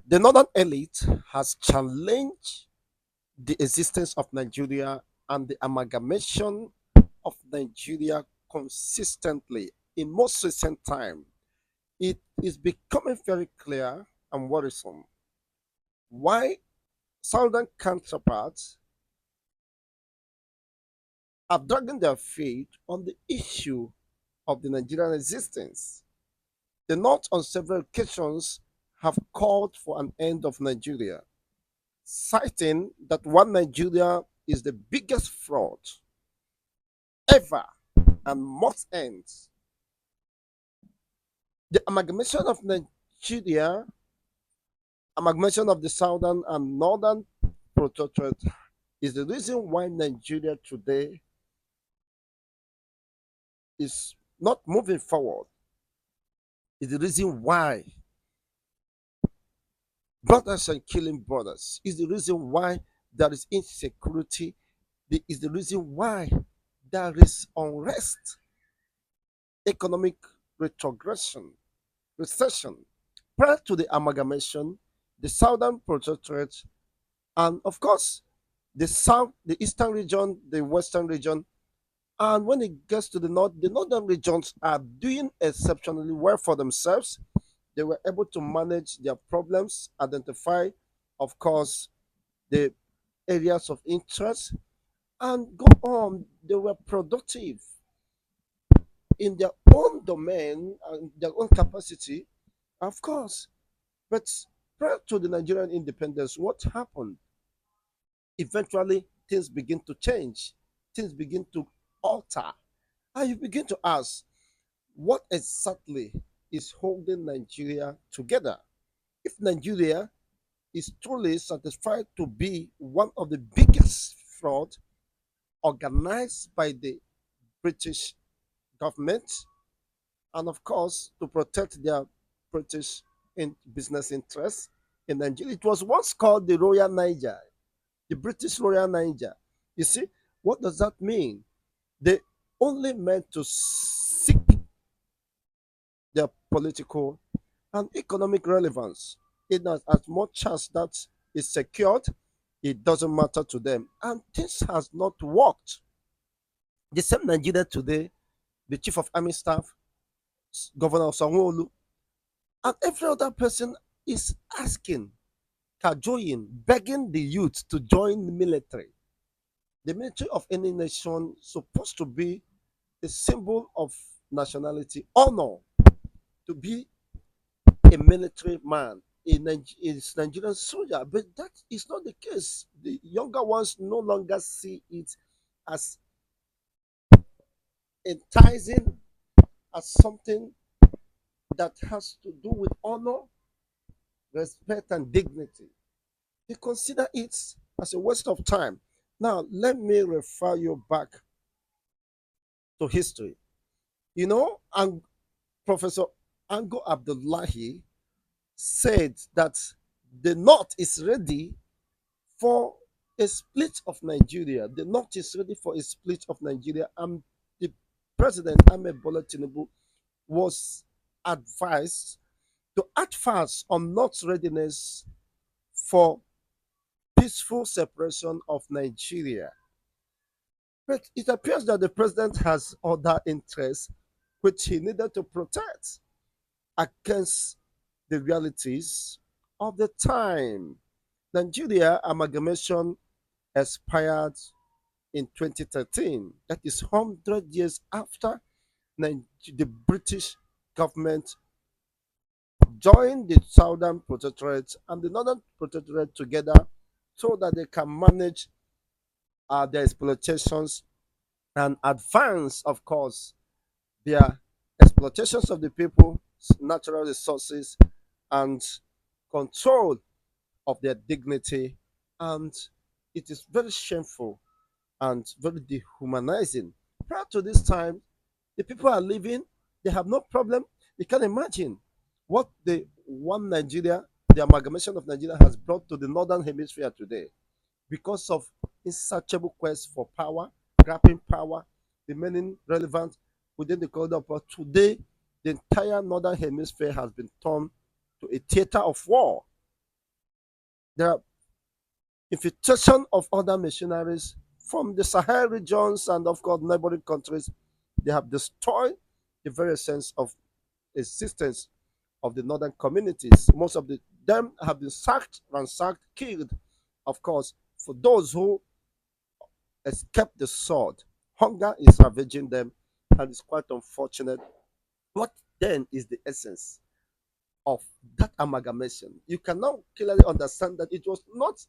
The northern elite has challenged the existence of Nigeria and the amalgamation of Nigeria consistently. In most recent time, it is becoming very clear and worrisome why southern counterparts are dragging their feet on the issue of the Nigerian existence. The North on several occasions have called for an end of Nigeria, citing that one Nigeria is the biggest fraud ever and must end. The amalgamation of the southern and northern protectorate is the reason why Nigeria today is not moving forward. Is the reason why brothers are killing brothers. Is the reason why there is insecurity. Is the reason why there is unrest, economic retrogression, recession. Prior to the amalgamation, the southern protectorate, and of course, the south, the eastern region, the western region, and when it gets to the north, the northern regions are doing exceptionally well for themselves. They were able to manage their problems, identify, of course, the areas of interest, and go on. They were productive in their own domain and their own capacity, of course. But prior to the Nigerian independence, what happened? Eventually, things begin to change, things begin to alter. And you begin to ask, what exactly is holding Nigeria together? If Nigeria is truly satisfied to be one of the biggest fraud organized by the British government, and of course to protect their British business interests in Nigeria. It was once called the Royal Niger, the British Royal Niger. You see, what does that mean? They only meant to seek their political and economic relevance. In as much as that is secured, it doesn't matter to them. And this has not worked. The same Nigeria today, the Chief of Army Staff, Governor Sanwo-Olu, and every other person is asking, cajoling, begging the youth to join the military. The military of any nation supposed to be a symbol of nationality, honor, to be a military man, is Nigerian soldier, but that is not the case. The younger ones no longer see it as enticing, as something that has to do with honor, respect, and dignity. They consider it as a waste of time. Now, let me refer you back to history. And Professor Ango Abdullahi said that the North is ready for a split of Nigeria. The North is ready for a split of Nigeria, and the President Ahmed Bola Tinubu was advised to act fast on North's readiness for peaceful separation of Nigeria. But it appears that the president has other interests which he needed to protect against the realities of the time. Nigeria amalgamation expired in 2013. That is 100 years after the British government joined the Southern Protectorate and the Northern Protectorate together so that they can manage their exploitations and advance, of course, their exploitations of the people's natural resources and control of their dignity. And it is very shameful and very dehumanizing. Prior to this time, the people are living, they have no problem. You can imagine what the one Nigeria, the amalgamation of Nigeria has brought to the northern hemisphere today because of insatiable quest for power, grabbing power, remaining relevant within the corridor. But today, the entire northern hemisphere has been turned to a theater of war. There are infiltration of other missionaries from the Sahel regions and, of course, neighboring countries. They have destroyed the very sense of existence of the northern communities. Most of them have been sacked, ransacked, killed. Of course, for those who escaped the sword, hunger is ravaging them, and it's quite unfortunate. What then is the essence of that amalgamation? You can now clearly understand that it was not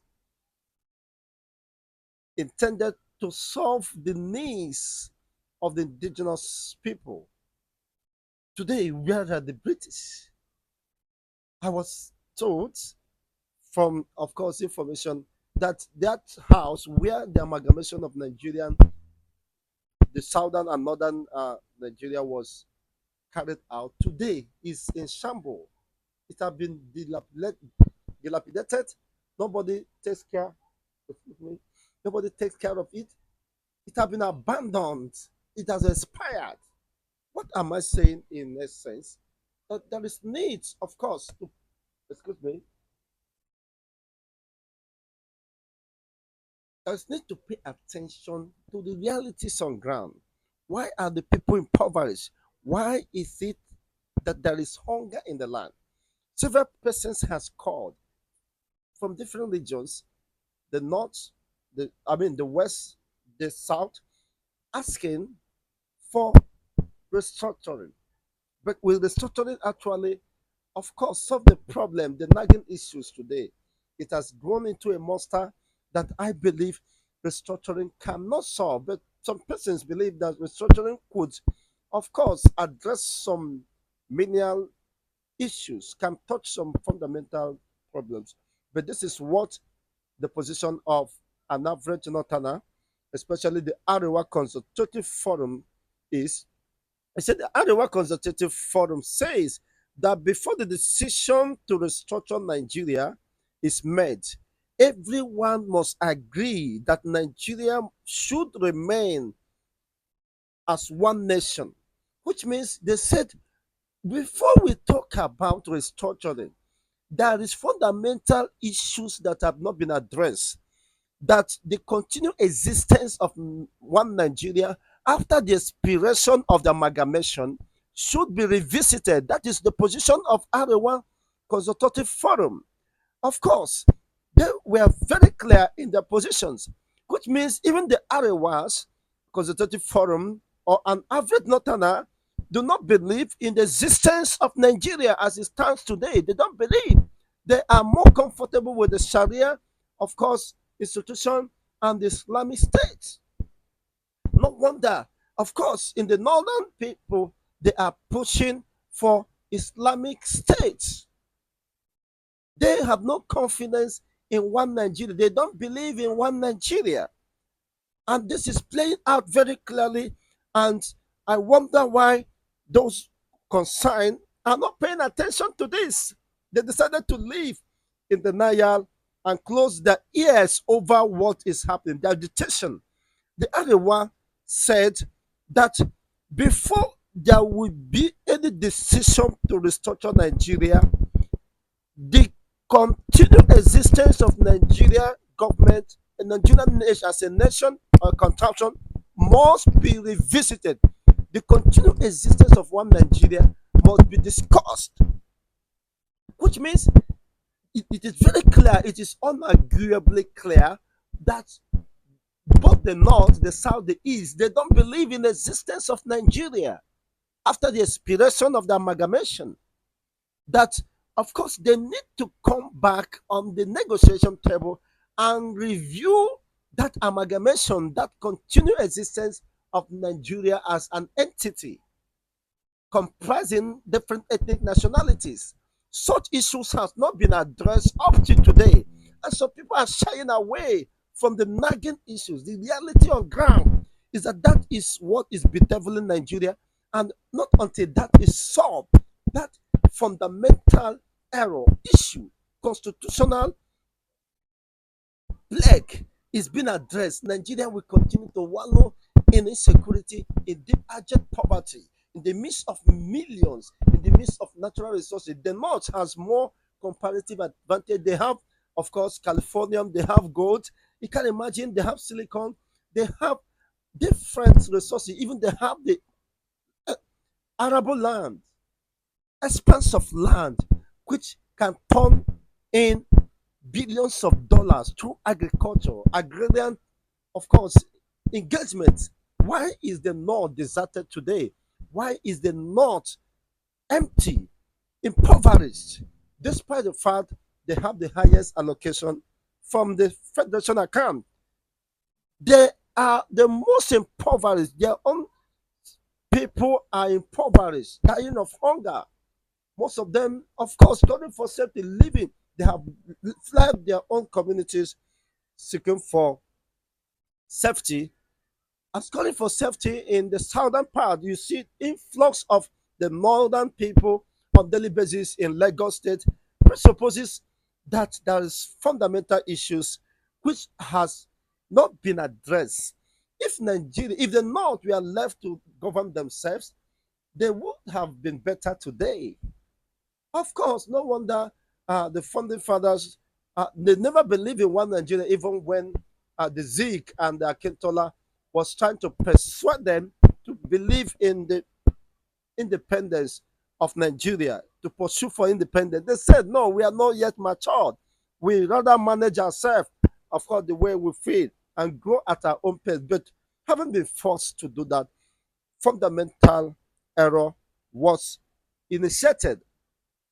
intended to solve the needs of the indigenous people. Today, where are the British? I was told from, of course, information that that house where the amalgamation of Nigerian, the southern and northern Nigeria was carried out today is in shambles. It has been dilapidated. Nobody takes care. Excuse me. Nobody takes care of it. It has been abandoned. It has expired. What am I saying in essence? That there is need, of course, to, excuse me, there is need to pay attention to the realities on ground. Why are the people impoverished? Why is it that there is hunger in the land? Several persons has called from different regions, the north, the west, the south, asking for restructuring. But will restructuring actually, of course, solve the problem, the nagging issues today? It has grown into a monster that I believe restructuring cannot solve. But some persons believe that restructuring could, of course, address some menial issues, can touch some fundamental problems. But this is what the position of an average Northerner, especially the Arewa Consultative Forum, is. I said the Arewa Consultative Forum says that before the decision to restructure Nigeria is made, everyone must agree that Nigeria should remain as one nation, which means they said before we talk about restructuring, there is fundamental issues that have not been addressed, that the continued existence of one Nigeria after the expiration of the amalgamation should be revisited. That is the position of Arewa Consultative Forum. Of course, they were very clear in their positions, which means even the Arewas Consultative Forum or an average Northerner do not believe in the existence of Nigeria as it stands today. They don't believe. They are more comfortable with the Sharia, of course, institution and the Islamic State. No wonder, of course, in the northern people, they are pushing for Islamic states. They have no confidence in one Nigeria. They don't believe in one Nigeria. And this is playing out very clearly. And I wonder why those concerned are not paying attention to this. They decided to live in denial and close their ears over what is happening, their agitation. The Arewa said that before there will be any decision to restructure Nigeria, the continued existence of Nigeria government and Nigerian nation as a nation or contraption must be revisited. The continued existence of one Nigeria must be discussed, which means it is very clear, it is unarguably clear that both the north, the south, the east, they don't believe in the existence of Nigeria after the expiration of the amalgamation. That, of course, they need to come back on the negotiation table and review that amalgamation, that continued existence of Nigeria as an entity comprising different ethnic nationalities. Such issues have not been addressed up to today. And so people are shying away from the nagging issues. The reality on ground is that that is what is bedeviling Nigeria. And not until that is solved, that fundamental error issue, constitutional plague is being addressed, Nigeria will continue to wallow in insecurity, in deep abject poverty, in the midst of millions, in the midst of natural resources. The North has more comparative advantage. They have, of course, Californium, they have gold. You can imagine they have silicon, they have different resources, even they have the uh, arable land, expanse of land, which can turn in billions of dollars through agriculture, agrarian, of course, engagement. Why is the North deserted today? Why is the North empty, impoverished, despite the fact they have the highest allocation from the federation account? They are the most impoverished. Their own people are impoverished, dying of hunger. Most of them, of course, struggling for safety, living. They have fled their own communities, seeking for safety. As calling for safety in the southern part, you see influx of the northern people on daily basis in Lagos State presupposes that there is fundamental issues which has not been addressed. If Nigeria, if the North were left to govern themselves, they would have been better today. Of course, no wonder the founding fathers they never believed in one Nigeria, even when the Zeke and the Akintola was trying to persuade them to believe in the independence of Nigeria, to pursue for independence. They said, no, we are not yet matured. We rather manage ourselves, of course, the way we feel and grow at our own pace. But having been forced to do that, fundamental error was initiated.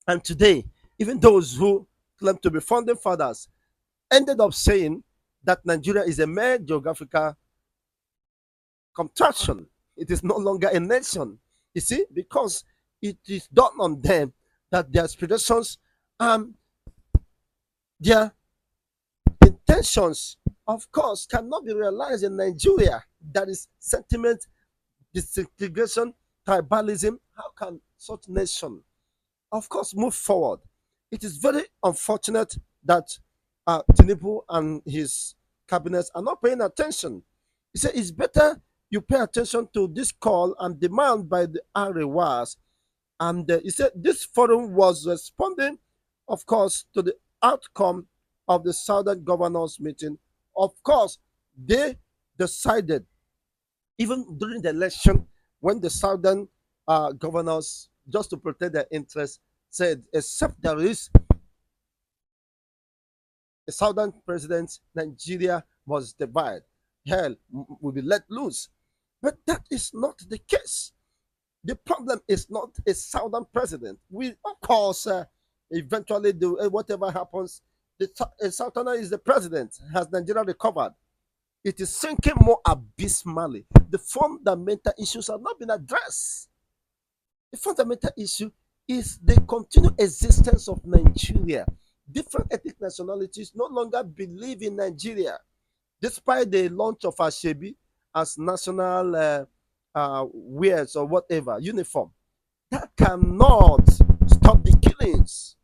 And today, even those who claim to be founding fathers ended up saying that Nigeria is a mere geographical contraction. It is no longer a nation. You see, because it is done on them that their aspirations and their intentions, of course, cannot be realized in Nigeria. That is sentiment, disintegration, tribalism. How can such nation, of course, move forward? It is very unfortunate that Tinubu and his cabinets are not paying attention. He said it's better you pay attention to this call and demand by the Arewas. And he said this forum was responding, of course, to the outcome of the Southern Governors meeting. Of course, they decided, even during the election, when the Southern governors, just to protect their interests, said, except there is a Southern president, Nigeria must divide. Hell will be let loose. But that is not the case. The problem is not a Southern president. We, of course, eventually do whatever happens. The Southerner is the president. Has Nigeria recovered? It is sinking more abysmally. The fundamental issues have not been addressed. The fundamental issue is the continued existence of Nigeria. Different ethnic nationalities no longer believe in Nigeria, despite the launch of Ashebi as national wears or whatever uniform. That cannot stop the killings.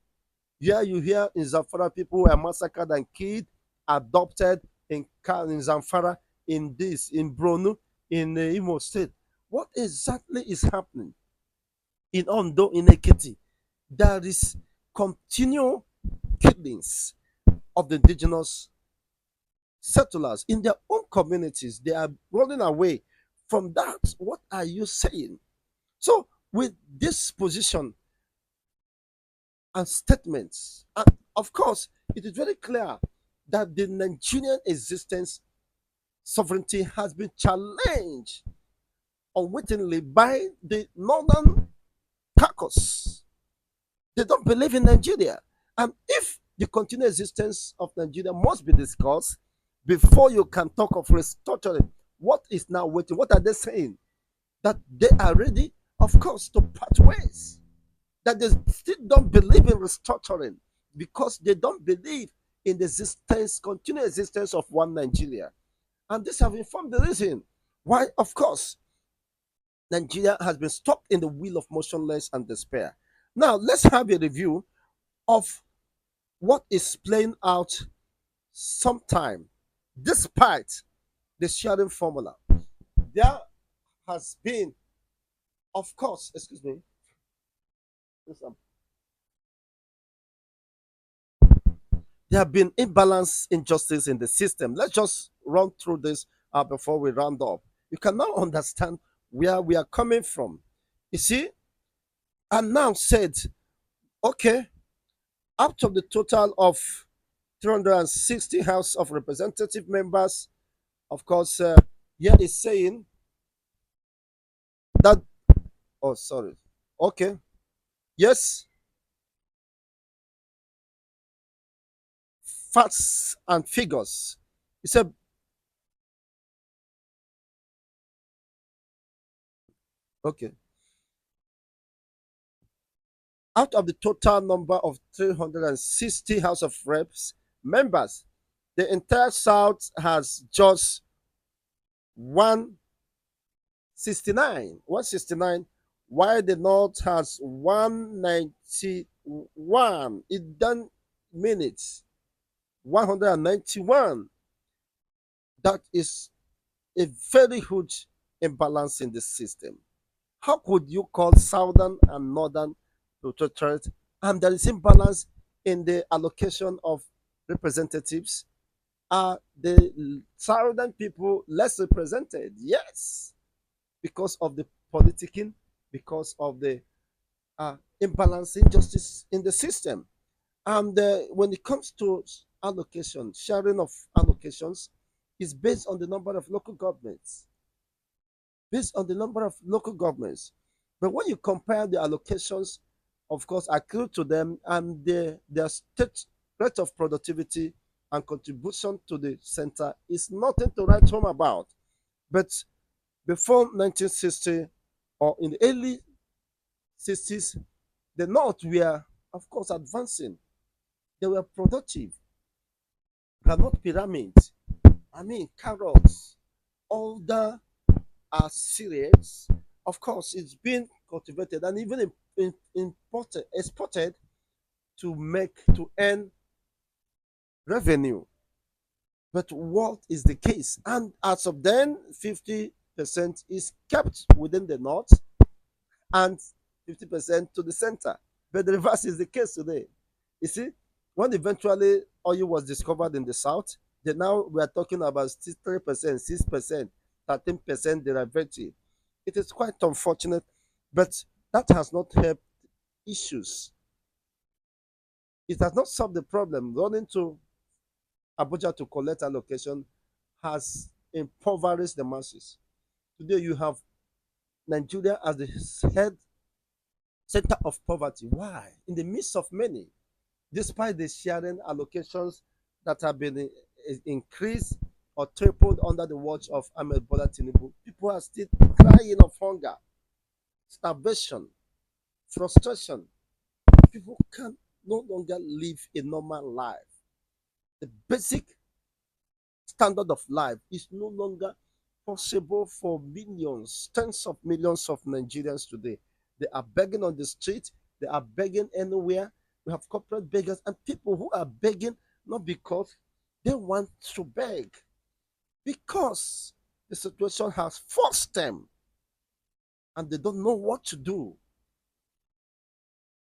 Here you hear in Zamfara people were massacred and killed, adopted in Zamfara, in this, in Bronu, in Imo State. What exactly is happening in Ondo, in Ekiti? There is continual killings of the indigenous settlers in their own communities. They are running away from that. What are you saying? So, with this position and statements, and of course, it is very clear that the Nigerian existence sovereignty has been challenged unwittingly by the northern caucus. They don't believe in Nigeria. And if the continued existence of Nigeria must be discussed before you can talk of restructuring, what is now waiting? What are they saying? That they are ready, of course, to part ways. That they still don't believe in restructuring because they don't believe in the existence, continued existence of one Nigeria. And this have informed the reason why, of course, Nigeria has been stuck in the wheel of motionless and despair. Now, let's have a review of what is playing out sometime despite the sharing formula. There has been, of course, excuse me, There have been imbalance injustice in the system. Let's just run through this before we round up. You can now understand where we are coming from. You see, and now said, okay, out of the total of 360 House of Representative members, of course, here is saying that, oh, sorry. Okay, yes, facts and figures. He said, okay, out of the total number of 360 House of Reps members, the entire South has just 169, while the North has 191. It done minutes 191. That is a very huge imbalance in the system. How could you call southern and northern protectorate and there is imbalance in the allocation of representatives? Are the southern people less represented? Yes, because of the politicking, because of the imbalance injustice in the system. And when it comes to allocation, sharing of allocations is based on the number of local governments, based on the number of local governments. But when you compare the allocations, of course, accrued to them and their state rate of productivity and contribution to the center is nothing to write home about. But before 1960 or in the early 60s, the North were, of course, advancing. They were productive. Granite pyramids, I mean, carrots, all the cereals, of course, it's been cultivated and even imported, exported to earn revenue. But what is the case? And as of then, 50% is kept within the north and 50% to the center. But the reverse is the case today. You see, when eventually oil was discovered in the south, then now we are talking about 3%, 6%, 13% derivative. It is quite unfortunate, but that has not helped issues. It has not solved the problem. Running to Abuja to collect allocation has impoverished the masses. Today you have Nigeria as the head center of poverty. Why? In the midst of many, despite the sharing allocations that have been increased or tripled under the watch of Ahmed Bola Tinubu, people are still crying of hunger, starvation, frustration. People can no longer live a normal life. The basic standard of life is no longer possible for millions, tens of millions of Nigerians today. They are begging on the street, they are begging anywhere. We have corporate beggars and people who are begging not because they want to beg, because the situation has forced them and they don't know what to do.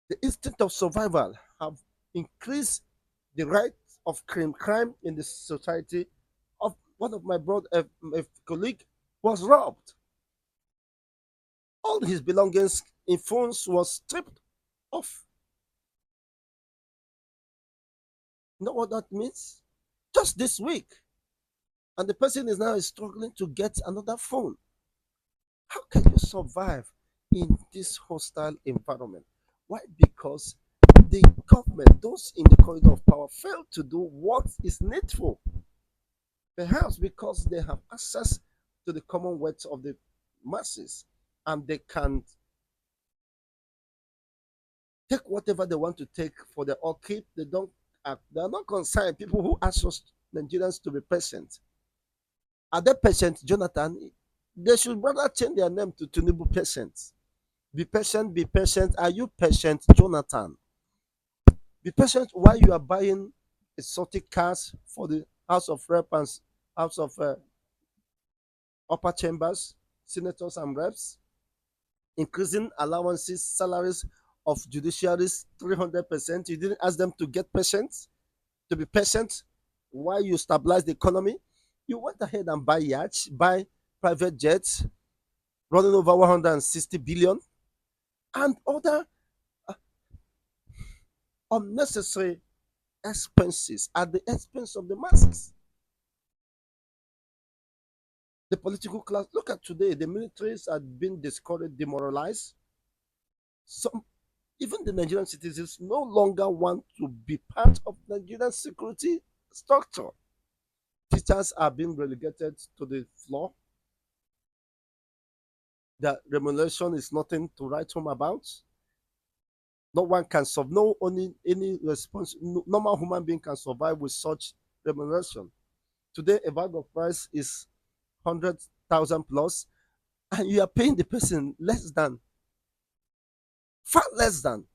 The instinct of survival have increased the rate of crime in the society. Of one of my brother, a colleague, was robbed. All his belongings in phones was stripped off. You know what that means? Just this week, and the person is now struggling to get another phone. How can you survive in this hostile environment? Why? Because the government, those in the corridor of power, fail to do what is needful. Perhaps because they have access to the commonwealth of the masses and they can take whatever they want to take for their upkeep. They don't they are not concerned. People who ask us Nigerians to be patient. Are they patient, Jonathan? They should rather change their name to Tinubu Patient. Be patient, be patient. Are you patient, Jonathan? Be patient while you are buying exotic cars for the House of Rep and House of upper chambers, senators and reps, increasing allowances, salaries of judiciaries 300%. You didn't ask them to get patients. to be patient while you stabilize the economy. You went ahead and buy yachts, buy private jets running over 160 billion and other unnecessary expenses at the expense of the masses. The political class, look at today, the militaries are being discouraged, demoralized. Some, even the Nigerian citizens no longer want to be part of Nigerian security structure. Teachers are being relegated to the floor. The remuneration is nothing to write home about. No one can survive, no only any response, normal human being can survive with such remuneration. Today, a bag of rice is 100,000 plus, and you are paying the person less than, far less than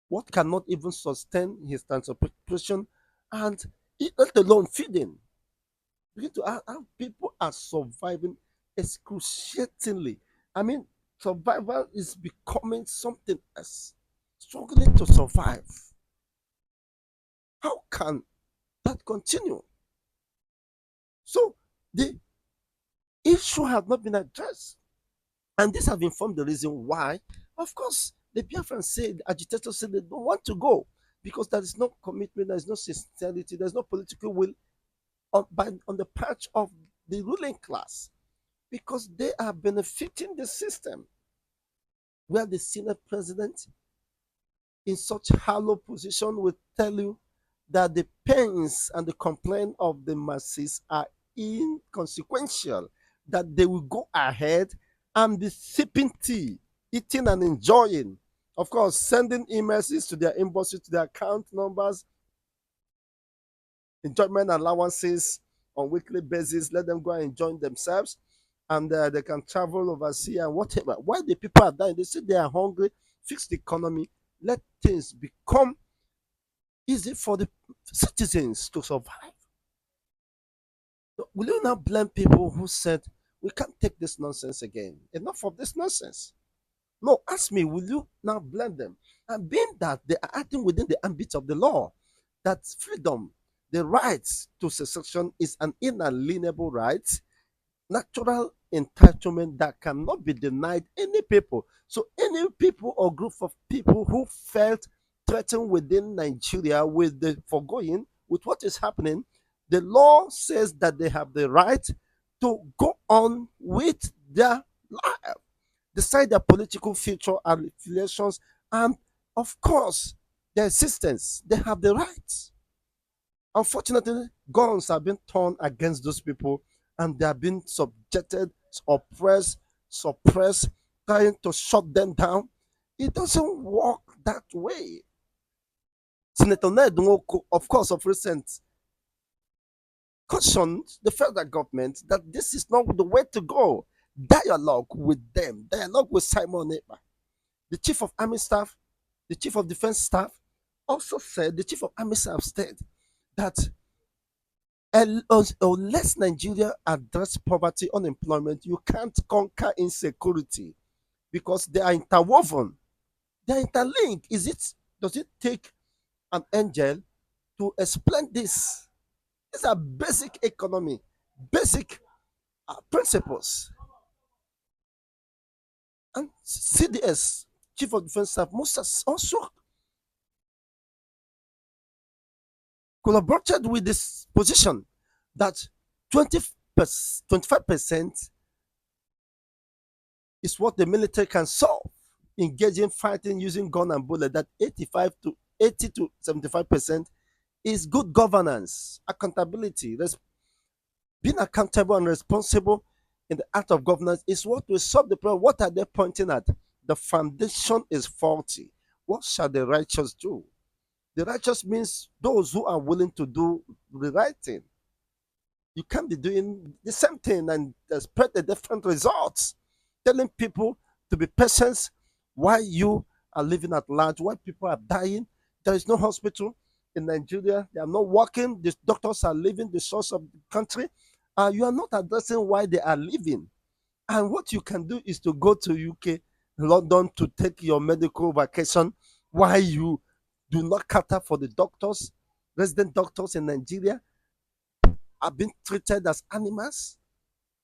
what cannot even sustain his transportation and let alone feeding. Begin to how people are surviving excruciatingly. I mean, survival is becoming something else. Struggling to survive. How can that continue? So the issue has not been addressed. And this have informed the reason why, of course, the Biafrans say, the agitators say they don't want to go because there is no commitment, there is no sincerity, there is no political will on the part of the ruling class because they are benefiting the system where the Senate president in such hollow position will tell you that the pains and the complaint of the masses are inconsequential, that they will go ahead and be sipping tea, eating and enjoying. Of course, sending emails to their inboxes, to their account numbers, enjoyment allowances on weekly basis. Let them go and enjoy themselves, and they can travel overseas and whatever. Why the people are dying? They say they are hungry. Fix the economy. Let things become easy for the citizens to survive. So will you now blame people who said we can't take this nonsense again? Enough of this nonsense. No, ask me, will you now blame them? And being that they are acting within the ambit of the law, that freedom, the right to secession is an inalienable right, natural entitlement that cannot be denied any people. So any people or group of people who felt threatened within Nigeria with the foregoing, with what is happening, the law says that they have the right to go on with their life, decide their political future and affiliations, and of course, their existence. They have the right. Unfortunately, guns have been turned against those people and they are being subjected, oppressed, suppressed, trying to shut them down. It doesn't work that way. Senator Ned Nwoko, of course, of recent, cautioned the federal government that this is not the way to go. Dialogue with them, dialogue with Simon Ekpa. The chief of army staff, the chief of defense staff also said, the chief of army staff said that unless Nigeria address poverty, unemployment, you can't conquer insecurity because they are interwoven. They are interlinked. Does it take an angel to explain this? These are basic economy, basic principles. And CDS, Chief of Defense Staff, must also collaborated with this position that 20 25% is what the military can solve, engaging, fighting, using gun and bullet. That 85 to 80 to 75% is good governance, accountability, being accountable and responsible in the act of governance is what will solve the problem. What are they pointing at? The foundation is faulty. What shall the righteous do? The righteous means those who are willing to do the right thing. You can't be doing the same thing and spread the different results. Telling people to be patient while you are living at large, while people are dying. There is no hospital in Nigeria. They are not working. The doctors are leaving the source of the country. You are not addressing why they are leaving. And what you can do is to go to UK, London to take your medical vacation while you do not cater for the doctors Resident doctors in Nigeria are being treated as animals.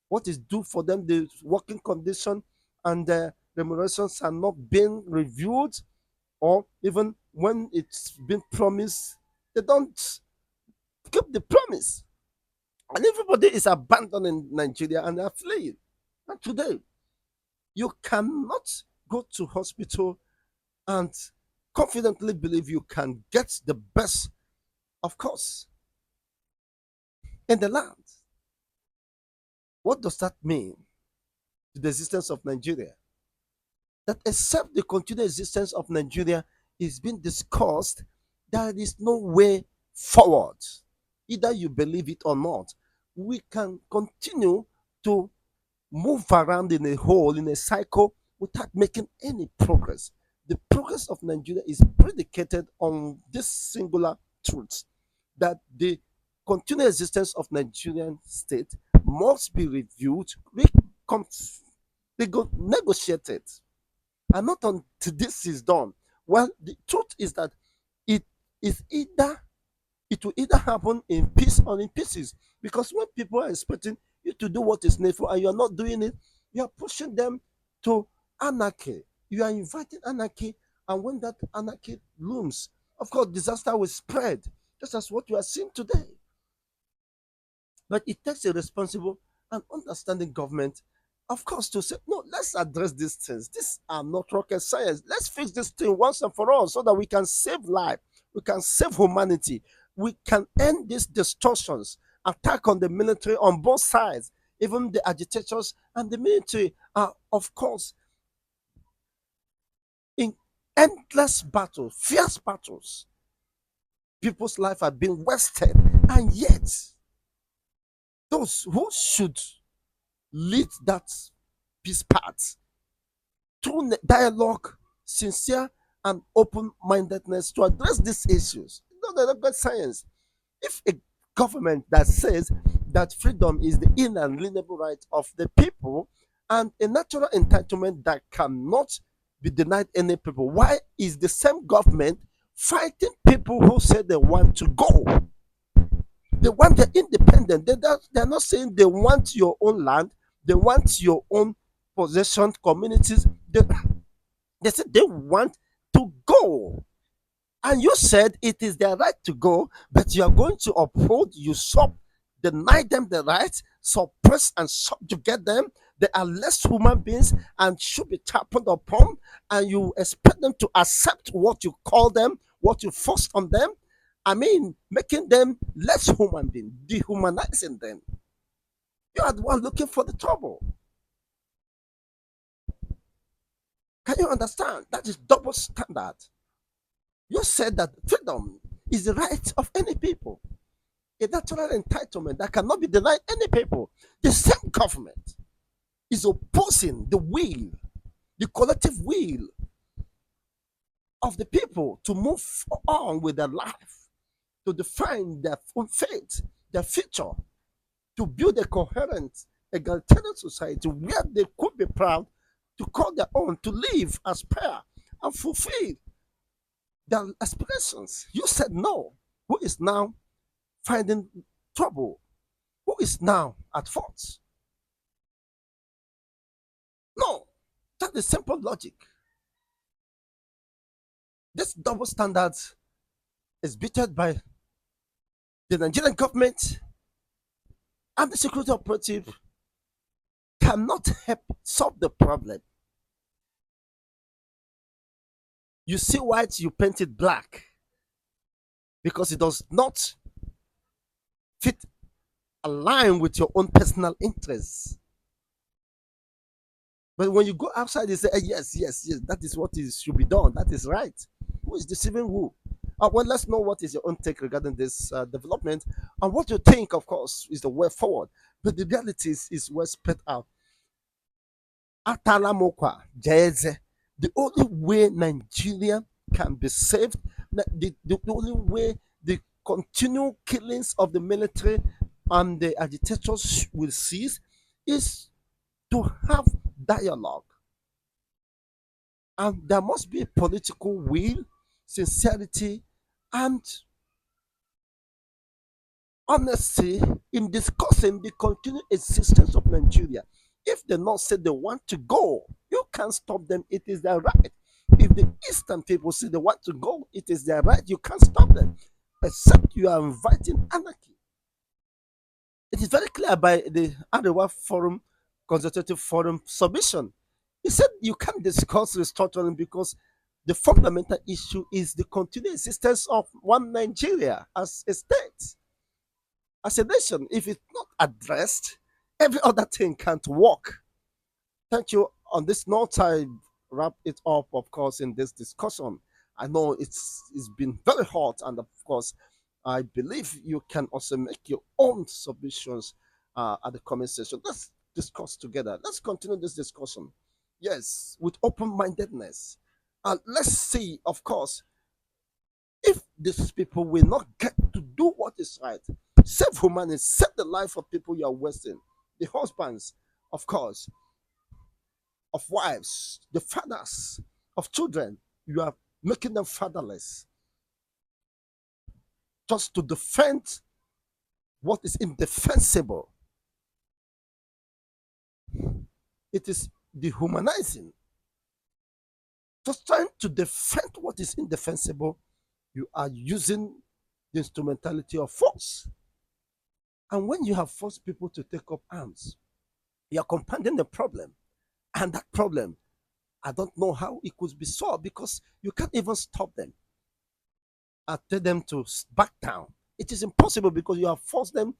What is due for them, the working condition and the remunerations are not being reviewed, or even when it's been promised, they don't keep the promise. And everybody is abandoning Nigeria and they're fleeing. And today, you cannot go to hospital and confidently believe you can get the best, of course, in the land. What does that mean to the existence of Nigeria? That except the continued existence of Nigeria is being discussed, there is no way forward. Either you believe it or not. We can continue to move around in a hole, in a cycle, without making any progress. The progress of Nigeria is predicated on this singular truth that the continued existence of Nigerian state must be reviewed, negotiated, and not until this is done. Well, the truth is that it is either it will either happen in peace or in pieces. Because when people are expecting you to do what is needful and you are not doing it, you are pushing them to anarchy. You are inviting anarchy, and when that anarchy looms, of course, disaster will spread, just as what you are seeing today. But it takes a responsible and understanding government, of course, to say, no, let's address these things. These are not rocket science. Let's fix this thing once and for all so that we can save life, we can save humanity, we can end these distortions, attack on the military on both sides. Even the agitators and the military are, of course, in endless battles, fierce battles. People's life are being wasted, and yet those who should lead that peace path through dialogue, sincere and open-mindedness to address these issues. No, they're not science. If a government that says that freedom is the inalienable right of the people and a natural entitlement that cannot be denied any people, why is the same government fighting people who say they want to go? They want the independent. They're not saying they want your own land, they want your own possession communities. They said they want to go. And you said it is their right to go, but you are going to uphold, usurp, deny them the right, suppress and subjugate them. They are less human beings and should be trampled upon, and you expect them to accept what you call them, what you forced on them. I mean, making them less human being, dehumanizing them. You are the one looking for the trouble. Can you understand? That is double standard. You said that freedom is the right of any people, a natural entitlement that cannot be denied any people. The same government is opposing the will, the collective will of the people to move on with their life, to define their own fate, their future, to build a coherent, egalitarian society where they could be proud to call their own, to live, aspire, and fulfill their aspirations. You said no. Who is now finding trouble? Who is now at fault? No. That is simple logic. This double standard is beaten by the Nigerian government, and the security operative cannot help solve the problem. You see white, you paint it black because it does not fit, align with your own personal interests. But when you go outside, you say, yes, yes, yes, that is what is should be done. That is right. Who is deceiving who? Well, let's know what is your own take regarding this development, and what you think, of course, is the way forward. But the reality is well spread out. Atalamokwa, Jeze. The only way Nigeria can be saved, the only way the continual killings of the military and the agitators will cease is to have dialogue. And there must be political will, sincerity, and honesty in discussing the continued existence of Nigeria. If the North say they want to go, you can't stop them. It is their right. If the Eastern people say they want to go, it is their right. You can't stop them, except you are inviting anarchy. It is very clear by the Arewa Forum, Consultative Forum submission. He said you can't discuss restructuring because the fundamental issue is the continued existence of one Nigeria as a state, as a nation. If it's not addressed, every other thing can't work. Thank you. On this note, I wrap it up, of course, in this discussion. I know it's been very hot, and of course, I believe you can also make your own submissions at the comment section. Let's discuss together. Let's continue this discussion. Yes, with open mindedness. And let's see, of course, if these people will not get to do what is right, save humanity, save the life of people you are wasting, the husbands, of course, of wives, the fathers of children, you are making them fatherless just to defend what is indefensible. It is dehumanizing. Just trying to defend what is indefensible, you are using the instrumentality of force. And when you have forced people to take up arms, you are compounding the problem. And that problem, I don't know how it could be solved because you can't even stop them. I tell them to back down. It is impossible because you have forced them,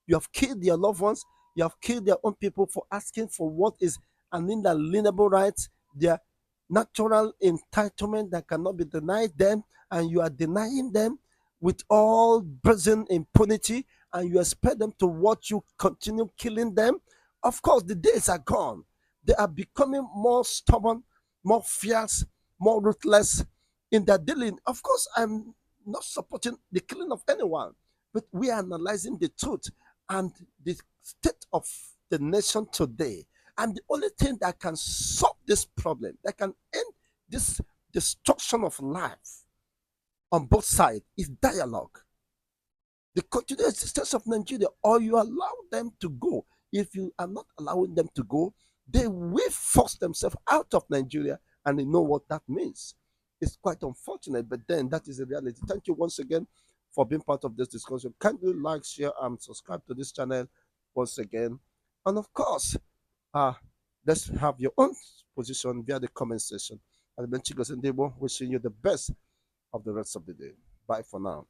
you have killed their loved ones, you have killed their own people for asking for what is an inalienable right, their natural entitlement that cannot be denied them, and you are denying them with all brazen impunity, and you expect them to watch you continue killing them. Of course, the days are gone. They are becoming more stubborn, more fierce, more ruthless in their dealing. Of course, I'm not supporting the killing of anyone, but we are analyzing the truth and the state of the nation today. And the only thing that can solve this problem, that can end this destruction of life on both sides, is dialogue. The continued existence of Nigeria, or you allow them to go. If you are not allowing them to go, they will force themselves out of Nigeria, and they know what that means. It's quite unfortunate, but then that is the reality. Thank you once again for being part of this discussion. Kindly like, share, and subscribe to this channel once again. And of course, uh, let's have your own position via the comment section. And then Chicos and Debo wishing you the best of the rest of the day. Bye for now.